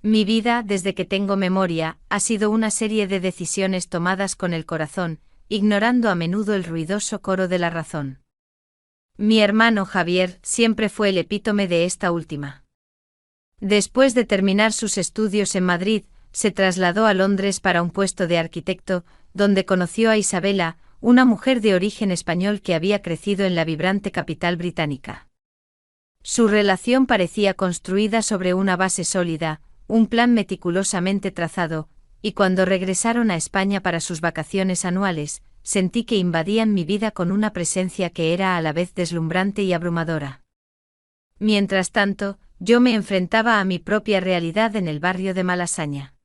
Mi vida, desde que tengo memoria, ha sido una serie de decisiones tomadas con el corazón, ignorando a menudo el ruidoso coro de la razón. Mi hermano Javier siempre fue el epítome de esta última. Después de terminar sus estudios en Madrid, se trasladó a Londres para un puesto de arquitecto, donde conoció a Isabela, una mujer de origen español que había crecido en la vibrante capital británica. Su relación parecía construida sobre una base sólida, un plan meticulosamente trazado, y cuando regresaron a España para sus vacaciones anuales, sentí que invadían mi vida con una presencia que era a la vez deslumbrante y abrumadora. Mientras tanto, yo me enfrentaba a mi propia realidad en el barrio de Malasaña.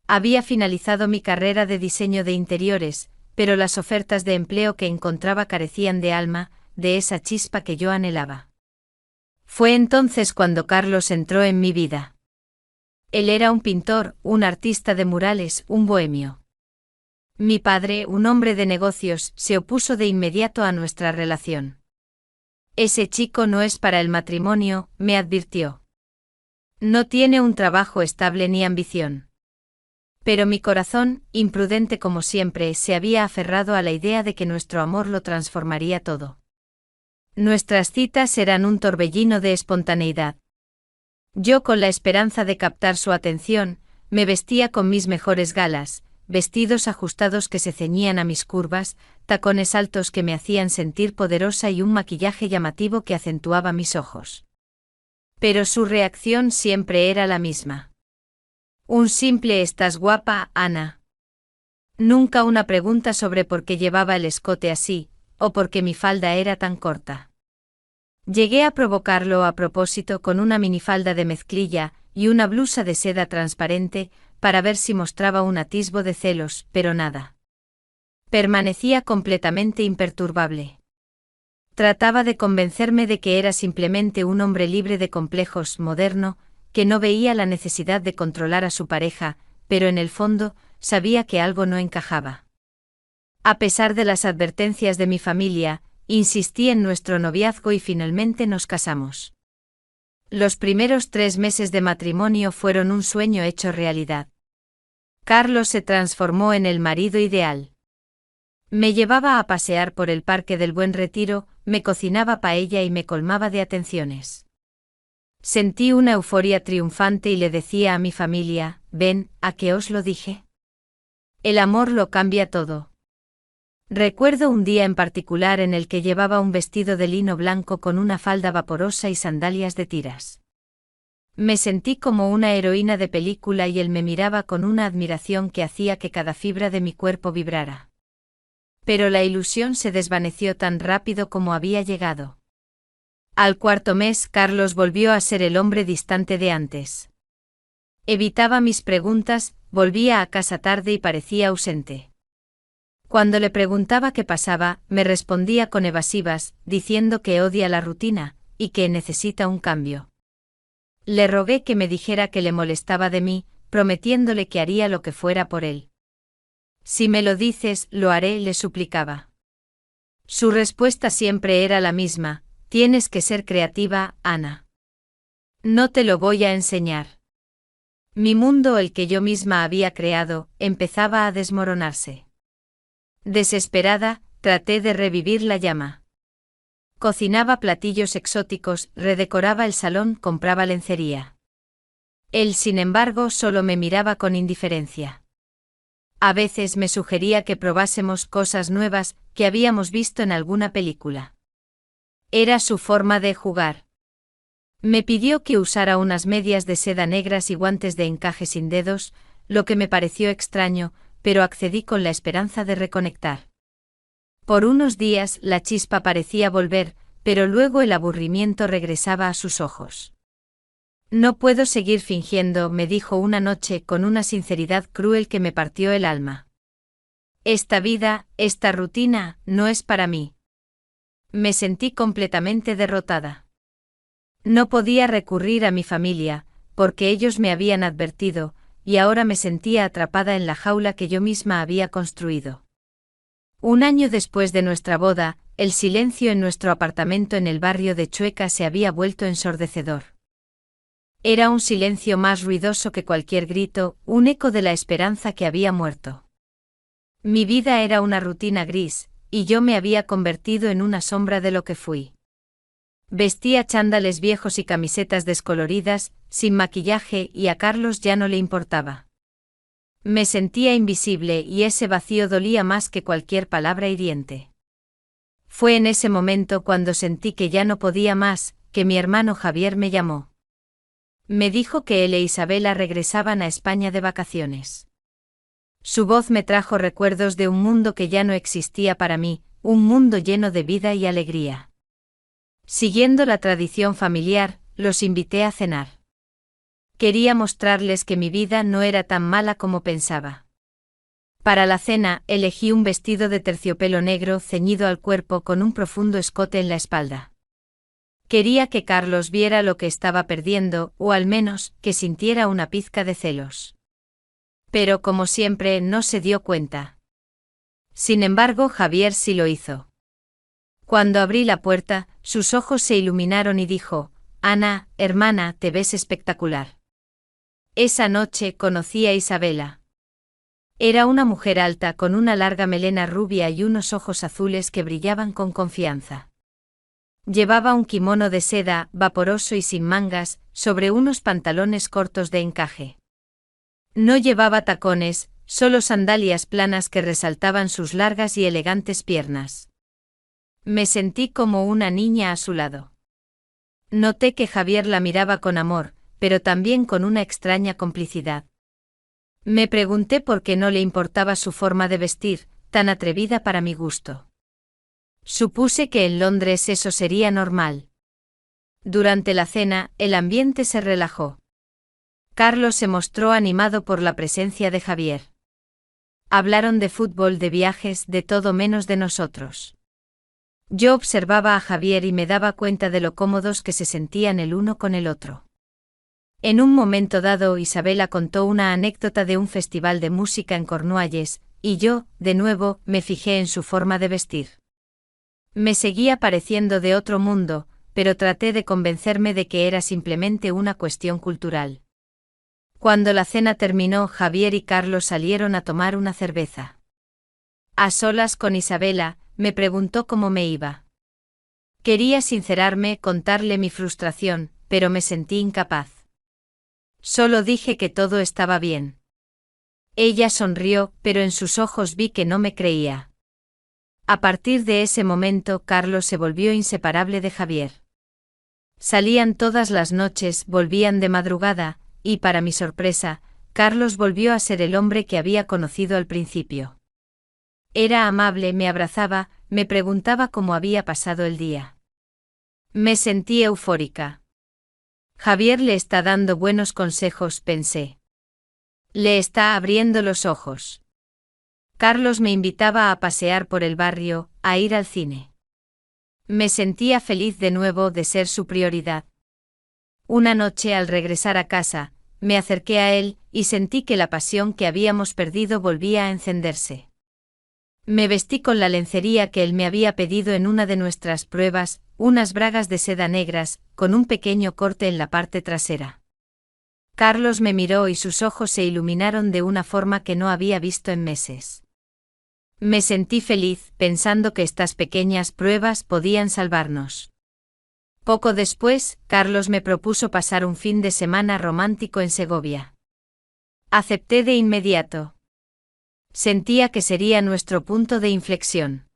Había finalizado mi carrera de diseño de interiores, pero las ofertas de empleo que encontraba carecían de alma, de esa chispa que yo anhelaba. Fue entonces cuando Carlos entró en mi vida. Él era un pintor, un artista de murales, un bohemio. Mi padre, un hombre de negocios, se opuso de inmediato a nuestra relación. Ese chico no es para el matrimonio, me advirtió. No tiene un trabajo estable ni ambición. Pero mi corazón, imprudente como siempre, se había aferrado a la idea de que nuestro amor lo transformaría todo. Nuestras citas eran un torbellino de espontaneidad. Yo, con la esperanza de captar su atención, me vestía con mis mejores galas, vestidos ajustados que se ceñían a mis curvas, tacones altos que me hacían sentir poderosa y un maquillaje llamativo que acentuaba mis ojos. Pero su reacción siempre era la misma. Un simple «¿Estás guapa, Ana?». Nunca una pregunta sobre por qué llevaba el escote así, o por qué mi falda era tan corta. Llegué a provocarlo a propósito con una minifalda de mezclilla y una blusa de seda transparente, para ver si mostraba un atisbo de celos, pero nada. Permanecía completamente imperturbable. Trataba de convencerme de que era simplemente un hombre libre de complejos, moderno, que no veía la necesidad de controlar a su pareja, pero en el fondo, sabía que algo no encajaba. A pesar de las advertencias de mi familia, insistí en nuestro noviazgo y finalmente nos casamos. Los primeros 3 meses de matrimonio fueron un sueño hecho realidad. Carlos se transformó en el marido ideal. Me llevaba a pasear por el Parque del Buen Retiro, me cocinaba paella y me colmaba de atenciones. Sentí una euforia triunfante y le decía a mi familia, «Ven, ¿a qué os lo dije? El amor lo cambia todo». Recuerdo un día en particular en el que llevaba un vestido de lino blanco con una falda vaporosa y sandalias de tiras. Me sentí como una heroína de película y él me miraba con una admiración que hacía que cada fibra de mi cuerpo vibrara. Pero la ilusión se desvaneció tan rápido como había llegado. Al 4.º mes, Carlos volvió a ser el hombre distante de antes. Evitaba mis preguntas, volvía a casa tarde y parecía ausente. Cuando le preguntaba qué pasaba, me respondía con evasivas, diciendo que odia la rutina, y que necesita un cambio. Le rogué que me dijera que le molestaba de mí, prometiéndole que haría lo que fuera por él. «Si me lo dices, lo haré», le suplicaba. Su respuesta siempre era la misma: «Tienes que ser creativa, Ana. No te lo voy a enseñar». Mi mundo, el que yo misma había creado, empezaba a desmoronarse. Desesperada, traté de revivir la llama. Cocinaba platillos exóticos, redecoraba el salón, compraba lencería. Él, sin embargo, solo me miraba con indiferencia. A veces me sugería que probásemos cosas nuevas que habíamos visto en alguna película. Era su forma de jugar. Me pidió que usara unas medias de seda negras y guantes de encaje sin dedos, lo que me pareció extraño, pero accedí con la esperanza de reconectar. Por unos días la chispa parecía volver, pero luego el aburrimiento regresaba a sus ojos. «No puedo seguir fingiendo», me dijo una noche con una sinceridad cruel que me partió el alma. «Esta vida, esta rutina, no es para mí». Me sentí completamente derrotada. No podía recurrir a mi familia, porque ellos me habían advertido, y ahora me sentía atrapada en la jaula que yo misma había construido. Un año después de nuestra boda, el silencio en nuestro apartamento en el barrio de Chueca se había vuelto ensordecedor. Era un silencio más ruidoso que cualquier grito, un eco de la esperanza que había muerto. Mi vida era una rutina gris, y yo me había convertido en una sombra de lo que fui. Vestía chándales viejos y camisetas descoloridas, sin maquillaje, y a Carlos ya no le importaba. Me sentía invisible y ese vacío dolía más que cualquier palabra hiriente. Fue en ese momento cuando sentí que ya no podía más, que mi hermano Javier me llamó. Me dijo que él e Isabela regresaban a España de vacaciones. Su voz me trajo recuerdos de un mundo que ya no existía para mí, un mundo lleno de vida y alegría. Siguiendo la tradición familiar, los invité a cenar. Quería mostrarles que mi vida no era tan mala como pensaba. Para la cena, elegí un vestido de terciopelo negro ceñido al cuerpo con un profundo escote en la espalda. Quería que Carlos viera lo que estaba perdiendo, o al menos, que sintiera una pizca de celos. Pero como siempre, no se dio cuenta. Sin embargo, Javier sí lo hizo. Cuando abrí la puerta, sus ojos se iluminaron y dijo: «Ana, hermana, te ves espectacular». Esa noche conocí a Isabela. Era una mujer alta con una larga melena rubia y unos ojos azules que brillaban con confianza. Llevaba un kimono de seda, vaporoso y sin mangas, sobre unos pantalones cortos de encaje. No llevaba tacones, solo sandalias planas que resaltaban sus largas y elegantes piernas. Me sentí como una niña a su lado. Noté que Javier la miraba con amor, pero también con una extraña complicidad. Me pregunté por qué no le importaba su forma de vestir, tan atrevida para mi gusto. Supuse que en Londres eso sería normal. Durante la cena, el ambiente se relajó. Carlos se mostró animado por la presencia de Javier. Hablaron de fútbol, de viajes, de todo menos de nosotros. Yo observaba a Javier y me daba cuenta de lo cómodos que se sentían el uno con el otro. En un momento dado, Isabela contó una anécdota de un festival de música en Cornualles, y yo, de nuevo, me fijé en su forma de vestir. Me seguía pareciendo de otro mundo, pero traté de convencerme de que era simplemente una cuestión cultural. Cuando la cena terminó, Javier y Carlos salieron a tomar una cerveza. A solas con Isabela, me preguntó cómo me iba. Quería sincerarme, contarle mi frustración, pero me sentí incapaz. Solo dije que todo estaba bien. Ella sonrió, pero en sus ojos vi que no me creía. A partir de ese momento, Carlos se volvió inseparable de Javier. Salían todas las noches, volvían de madrugada, y para mi sorpresa, Carlos volvió a ser el hombre que había conocido al principio. Era amable, me abrazaba, me preguntaba cómo había pasado el día. Me sentí eufórica. Javier le está dando buenos consejos, pensé. Le está abriendo los ojos. Carlos me invitaba a pasear por el barrio, a ir al cine. Me sentía feliz de nuevo de ser su prioridad. Una noche, al regresar a casa, me acerqué a él, y sentí que la pasión que habíamos perdido volvía a encenderse. Me vestí con la lencería que él me había pedido en una de nuestras pruebas, unas bragas de seda negras, con un pequeño corte en la parte trasera. Carlos me miró y sus ojos se iluminaron de una forma que no había visto en meses. Me sentí feliz, pensando que estas pequeñas pruebas podían salvarnos. Poco después, Carlos me propuso pasar un fin de semana romántico en Segovia. Acepté de inmediato. Sentía que sería nuestro punto de inflexión.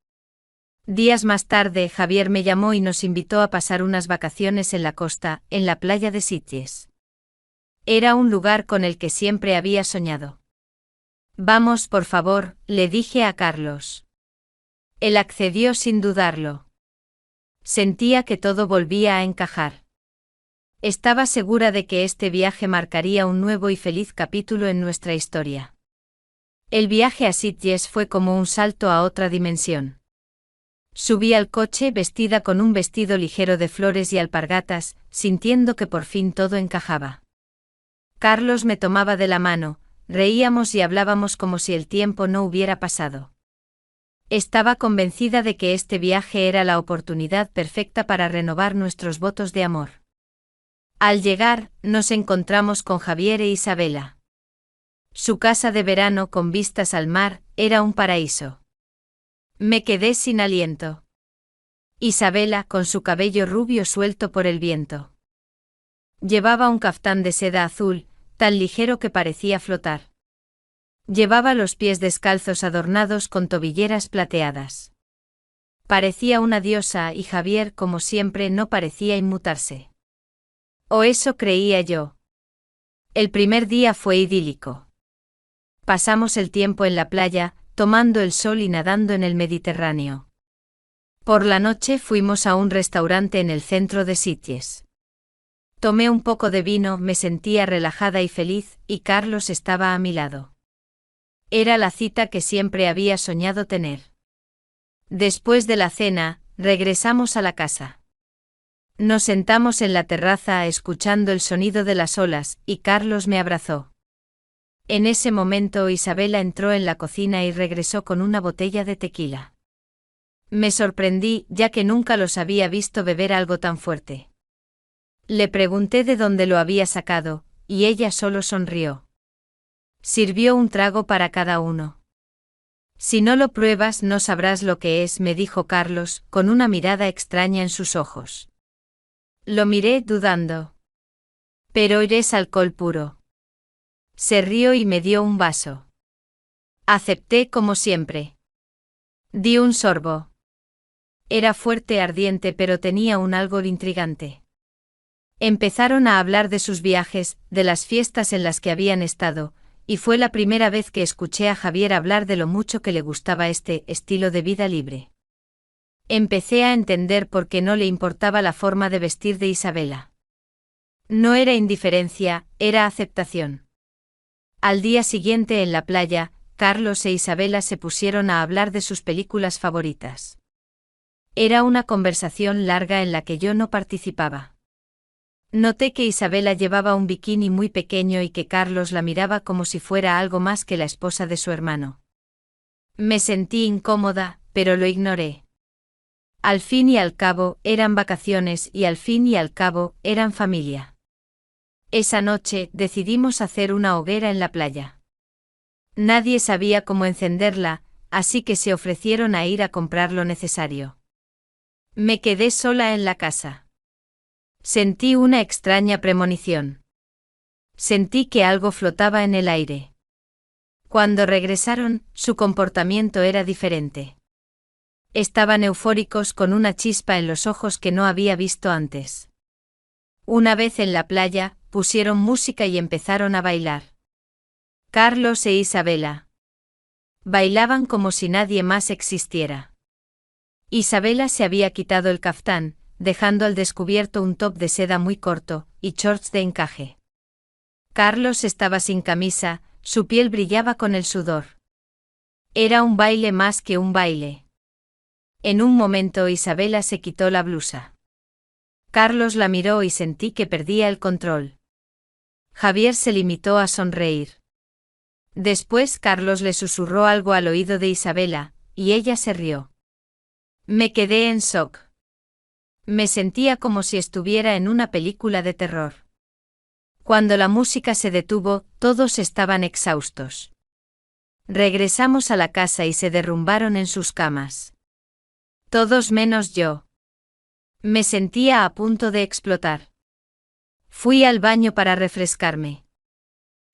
Días más tarde, Javier me llamó y nos invitó a pasar unas vacaciones en la costa, en la playa de Sitges. Era un lugar con el que siempre había soñado. Vamos, por favor, le dije a Carlos. Él accedió sin dudarlo. Sentía que todo volvía a encajar. Estaba segura de que este viaje marcaría un nuevo y feliz capítulo en nuestra historia. El viaje a Sitges fue como un salto a otra dimensión. Subí al coche vestida con un vestido ligero de flores y alpargatas, sintiendo que por fin todo encajaba. Carlos me tomaba de la mano, reíamos y hablábamos como si el tiempo no hubiera pasado. Estaba convencida de que este viaje era la oportunidad perfecta para renovar nuestros votos de amor. Al llegar, nos encontramos con Javier e Isabela. Su casa de verano con vistas al mar era un paraíso. Me quedé sin aliento. Isabela, con su cabello rubio suelto por el viento. Llevaba un caftán de seda azul, tan ligero que parecía flotar. Llevaba los pies descalzos adornados con tobilleras plateadas. Parecía una diosa y Javier, como siempre, no parecía inmutarse. O eso creía yo. El primer día fue idílico. Pasamos el tiempo en la playa, tomando el sol y nadando en el Mediterráneo. Por la noche fuimos a un restaurante en el centro de Sitges. Tomé un poco de vino, me sentía relajada y feliz, y Carlos estaba a mi lado. Era la cita que siempre había soñado tener. Después de la cena, regresamos a la casa. Nos sentamos en la terraza escuchando el sonido de las olas, y Carlos me abrazó. En ese momento Isabela entró en la cocina y regresó con una botella de tequila. Me sorprendí, ya que nunca los había visto beber algo tan fuerte. Le pregunté de dónde lo había sacado, y ella solo sonrió. Sirvió un trago para cada uno. Si no lo pruebas no sabrás lo que es, me dijo Carlos, con una mirada extraña en sus ojos. Lo miré dudando. Pero eres alcohol puro. Se rió y me dio un vaso. Acepté como siempre. Di un sorbo. Era fuerte, ardiente, pero tenía un algo intrigante. Empezaron a hablar de sus viajes, de las fiestas en las que habían estado, y fue la primera vez que escuché a Javier hablar de lo mucho que le gustaba este estilo de vida libre. Empecé a entender por qué no le importaba la forma de vestir de Isabela. No era indiferencia, era aceptación. Al día siguiente en la playa, Carlos e Isabela se pusieron a hablar de sus películas favoritas. Era una conversación larga en la que yo no participaba. Noté que Isabela llevaba un bikini muy pequeño y que Carlos la miraba como si fuera algo más que la esposa de su hermano. Me sentí incómoda, pero lo ignoré. Al fin y al cabo, eran vacaciones y al fin y al cabo, eran familia. Esa noche, decidimos hacer una hoguera en la playa. Nadie sabía cómo encenderla, así que se ofrecieron a ir a comprar lo necesario. Me quedé sola en la casa. Sentí una extraña premonición. Sentí que algo flotaba en el aire. Cuando regresaron, su comportamiento era diferente. Estaban eufóricos con una chispa en los ojos que no había visto antes. Una vez en la playa, pusieron música y empezaron a bailar. Carlos e Isabela bailaban como si nadie más existiera. Isabela se había quitado el caftán, dejando al descubierto un top de seda muy corto, y shorts de encaje. Carlos estaba sin camisa, su piel brillaba con el sudor. Era un baile más que un baile. En un momento Isabela se quitó la blusa. Carlos la miró y sentí que perdía el control. Javier se limitó a sonreír. Después Carlos le susurró algo al oído de Isabela, y ella se rió. Me quedé en shock. Me sentía como si estuviera en una película de terror. Cuando la música se detuvo, todos estaban exhaustos. Regresamos a la casa y se derrumbaron en sus camas. Todos menos yo. Me sentía a punto de explotar. Fui al baño para refrescarme.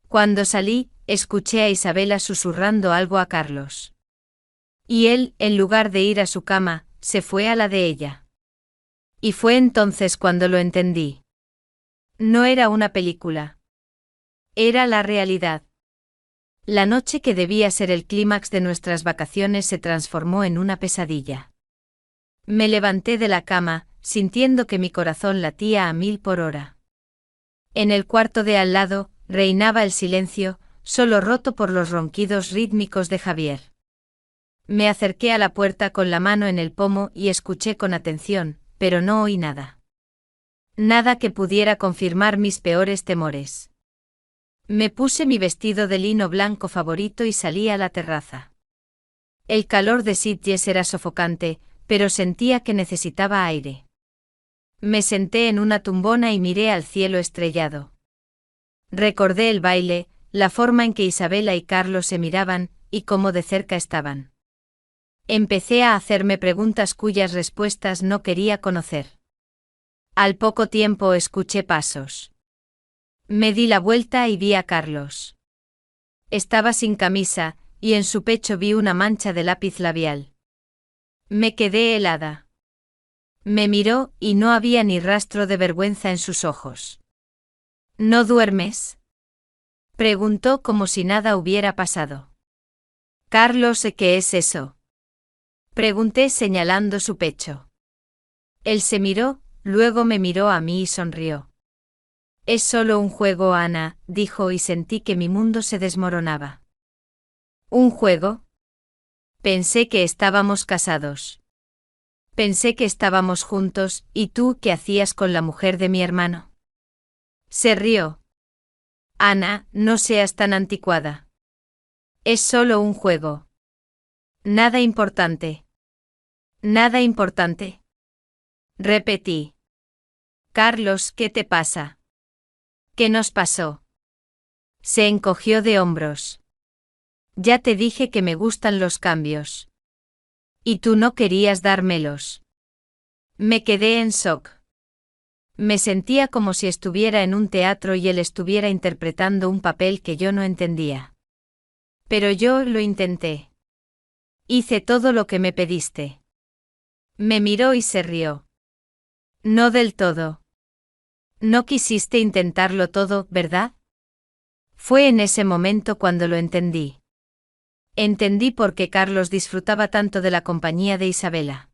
Cuando salí, escuché a Isabela susurrando algo a Carlos. Y él, en lugar de ir a su cama, se fue a la de ella. Y fue entonces cuando lo entendí. No era una película. Era la realidad. La noche que debía ser el clímax de nuestras vacaciones se transformó en una pesadilla. Me levanté de la cama, sintiendo que mi corazón latía a 1000 por hora. En el cuarto de al lado, reinaba el silencio, solo roto por los ronquidos rítmicos de Javier. Me acerqué a la puerta con la mano en el pomo y escuché con atención, pero no oí nada. Nada que pudiera confirmar mis peores temores. Me puse mi vestido de lino blanco favorito y salí a la terraza. El calor de Sitges era sofocante, pero sentía que necesitaba aire. Me senté en una tumbona y miré al cielo estrellado. Recordé el baile, la forma en que Isabela y Carlos se miraban, y cómo de cerca estaban. Empecé a hacerme preguntas cuyas respuestas no quería conocer. Al poco tiempo escuché pasos. Me di la vuelta y vi a Carlos. Estaba sin camisa, y en su pecho vi una mancha de lápiz labial. Me quedé helada. Me miró y no había ni rastro de vergüenza en sus ojos. ¿No duermes?, preguntó como si nada hubiera pasado. Carlos, ¿qué es eso?, pregunté señalando su pecho. Él se miró, luego me miró a mí y sonrió. Es solo un juego, Ana, dijo, y sentí que mi mundo se desmoronaba. ¿Un juego? Pensé que estábamos casados. Pensé que estábamos juntos, ¿y tú qué hacías con la mujer de mi hermano? Se rió. Ana, no seas tan anticuada. Es solo un juego. Nada importante. Nada importante. Repetí. Carlos, ¿qué te pasa? ¿Qué nos pasó? Se encogió de hombros. Ya te dije que me gustan los cambios. Y tú no querías dármelos. Me quedé en shock. Me sentía como si estuviera en un teatro y él estuviera interpretando un papel que yo no entendía. Pero yo lo intenté. Hice todo lo que me pediste. Me miró y se rió. No del todo. No quisiste intentarlo todo, ¿verdad? Fue en ese momento cuando lo entendí. Entendí por qué Carlos disfrutaba tanto de la compañía de Isabela.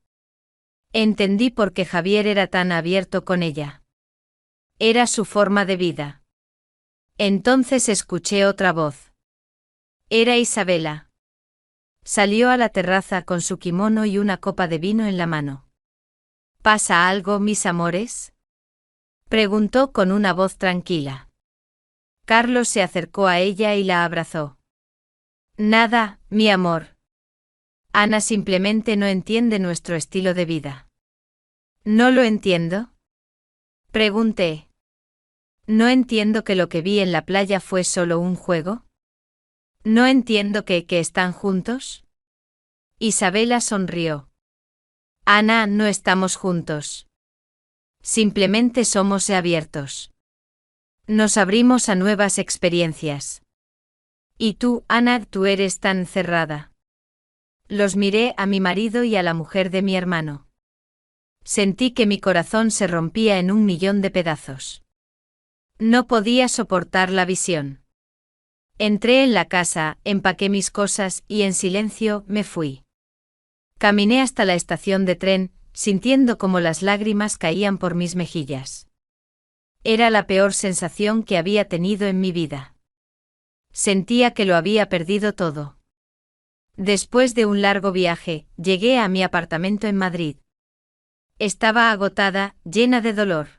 Entendí por qué Javier era tan abierto con ella. Era su forma de vida. Entonces escuché otra voz. Era Isabela. Salió a la terraza con su kimono y una copa de vino en la mano. ¿Pasa algo, mis amores?, preguntó con una voz tranquila. Carlos se acercó a ella y la abrazó. Nada, mi amor. Ana simplemente no entiende nuestro estilo de vida. ¿No lo entiendo?, pregunté. ¿No entiendo que lo que vi en la playa fue solo un juego? ¿No entiendo que están juntos? Isabela sonrió. Ana, no estamos juntos. Simplemente somos abiertos. Nos abrimos a nuevas experiencias. Y tú, Ana, tú eres tan cerrada. Los miré a mi marido y a la mujer de mi hermano. Sentí que mi corazón se rompía en 1.000.000 de pedazos. No podía soportar la visión. Entré en la casa, empaqué mis cosas y en silencio me fui. Caminé hasta la estación de tren, sintiendo como las lágrimas caían por mis mejillas. Era la peor sensación que había tenido en mi vida. Sentía que lo había perdido todo. Después de un largo viaje, llegué a mi apartamento en Madrid. Estaba agotada, llena de dolor.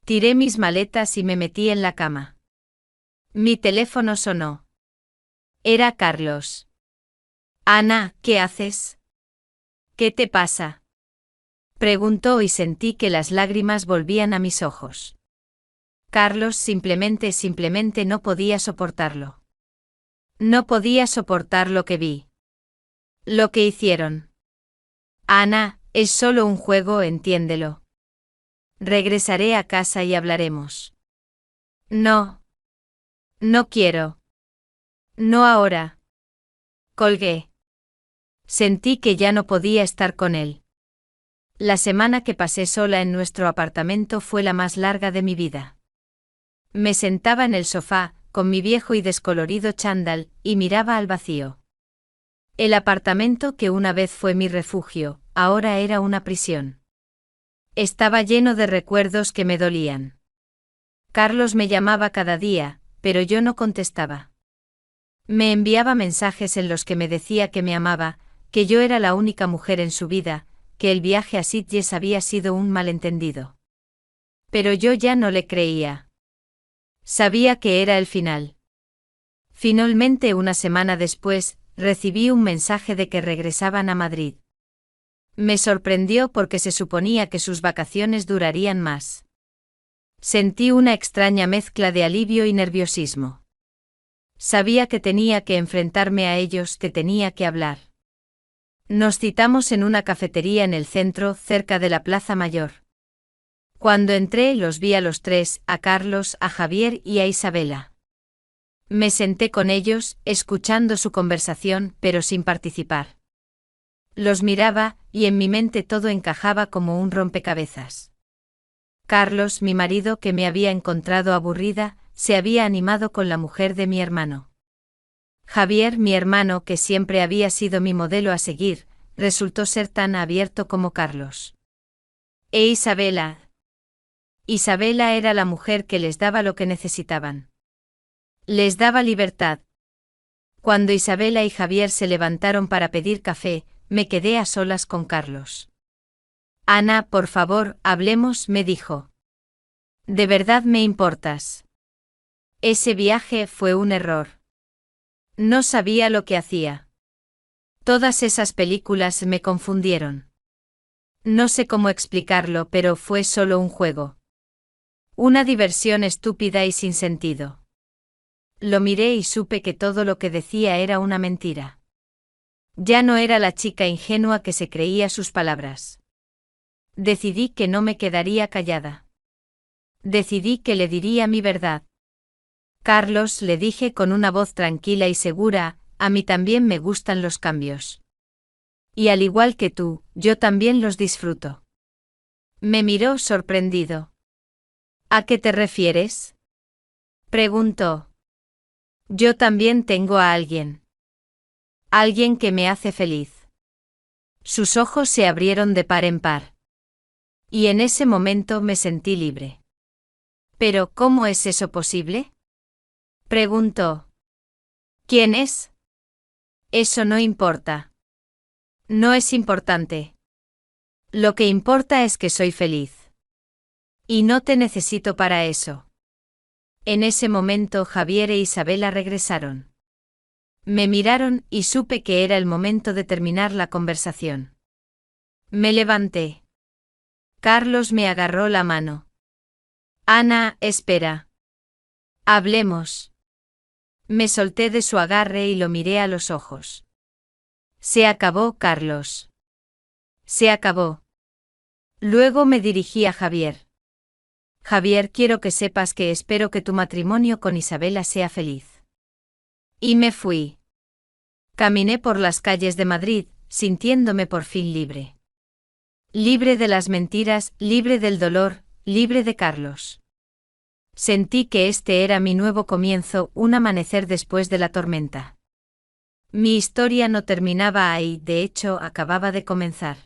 Tiré mis maletas y me metí en la cama. Mi teléfono sonó. Era Carlos. Ana, ¿qué haces? ¿Qué te pasa?, preguntó y sentí que las lágrimas volvían a mis ojos. Carlos simplemente no podía soportarlo. No podía soportar lo que vi. Lo que hicieron. Ana, es solo un juego, entiéndelo. Regresaré a casa y hablaremos. No. No quiero. No ahora. Colgué. Sentí que ya no podía estar con él. La semana que pasé sola en nuestro apartamento fue la más larga de mi vida. Me sentaba en el sofá, con mi viejo y descolorido chándal, y miraba al vacío. El apartamento que una vez fue mi refugio, ahora era una prisión. Estaba lleno de recuerdos que me dolían. Carlos me llamaba cada día, pero yo no contestaba. Me enviaba mensajes en los que me decía que me amaba, que yo era la única mujer en su vida, que el viaje a Sitges había sido un malentendido. Pero yo ya no le creía. Sabía que era el final. Finalmente, una semana después, recibí un mensaje de que regresaban a Madrid. Me sorprendió porque se suponía que sus vacaciones durarían más. Sentí una extraña mezcla de alivio y nerviosismo. Sabía que tenía que enfrentarme a ellos, que tenía que hablar. Nos citamos en una cafetería en el centro, cerca de la Plaza Mayor. Cuando entré los vi a los tres, a Carlos, a Javier y a Isabela. Me senté con ellos, escuchando su conversación, pero sin participar. Los miraba, y en mi mente todo encajaba como un rompecabezas. Carlos, mi marido, que me había encontrado aburrida, se había animado con la mujer de mi hermano. Javier, mi hermano, que siempre había sido mi modelo a seguir, resultó ser tan abierto como Carlos. E Isabela. Isabela era la mujer que les daba lo que necesitaban. Les daba libertad. Cuando Isabela y Javier se levantaron para pedir café, me quedé a solas con Carlos. Ana, por favor, hablemos, me dijo. ¿De verdad me importas? Ese viaje fue un error. No sabía lo que hacía. Todas esas películas me confundieron. No sé cómo explicarlo, pero fue solo un juego. Una diversión estúpida y sin sentido. Lo miré y supe que todo lo que decía era una mentira. Ya no era la chica ingenua que se creía sus palabras. Decidí que no me quedaría callada. Decidí que le diría mi verdad. Carlos, le dije con una voz tranquila y segura, a mí también me gustan los cambios. Y al igual que tú, yo también los disfruto. Me miró sorprendido. ¿A qué te refieres? Preguntó. Yo también tengo a alguien. Alguien que me hace feliz. Sus ojos se abrieron de par en par. Y en ese momento me sentí libre. ¿Pero cómo es eso posible? Preguntó. ¿Quién es? Eso no importa. No es importante. Lo que importa es que soy feliz. Y no te necesito para eso. En ese momento Javier e Isabela regresaron. Me miraron y supe que era el momento de terminar la conversación. Me levanté. Carlos me agarró la mano. Ana, espera. Hablemos. Me solté de su agarre y lo miré a los ojos. Se acabó, Carlos. Se acabó. Luego me dirigí a Javier. Javier, quiero que sepas que espero que tu matrimonio con Isabela sea feliz. Y me fui. Caminé por las calles de Madrid, sintiéndome por fin libre. Libre de las mentiras, libre del dolor, libre de Carlos. Sentí que este era mi nuevo comienzo, un amanecer después de la tormenta. Mi historia no terminaba ahí, de hecho, acababa de comenzar.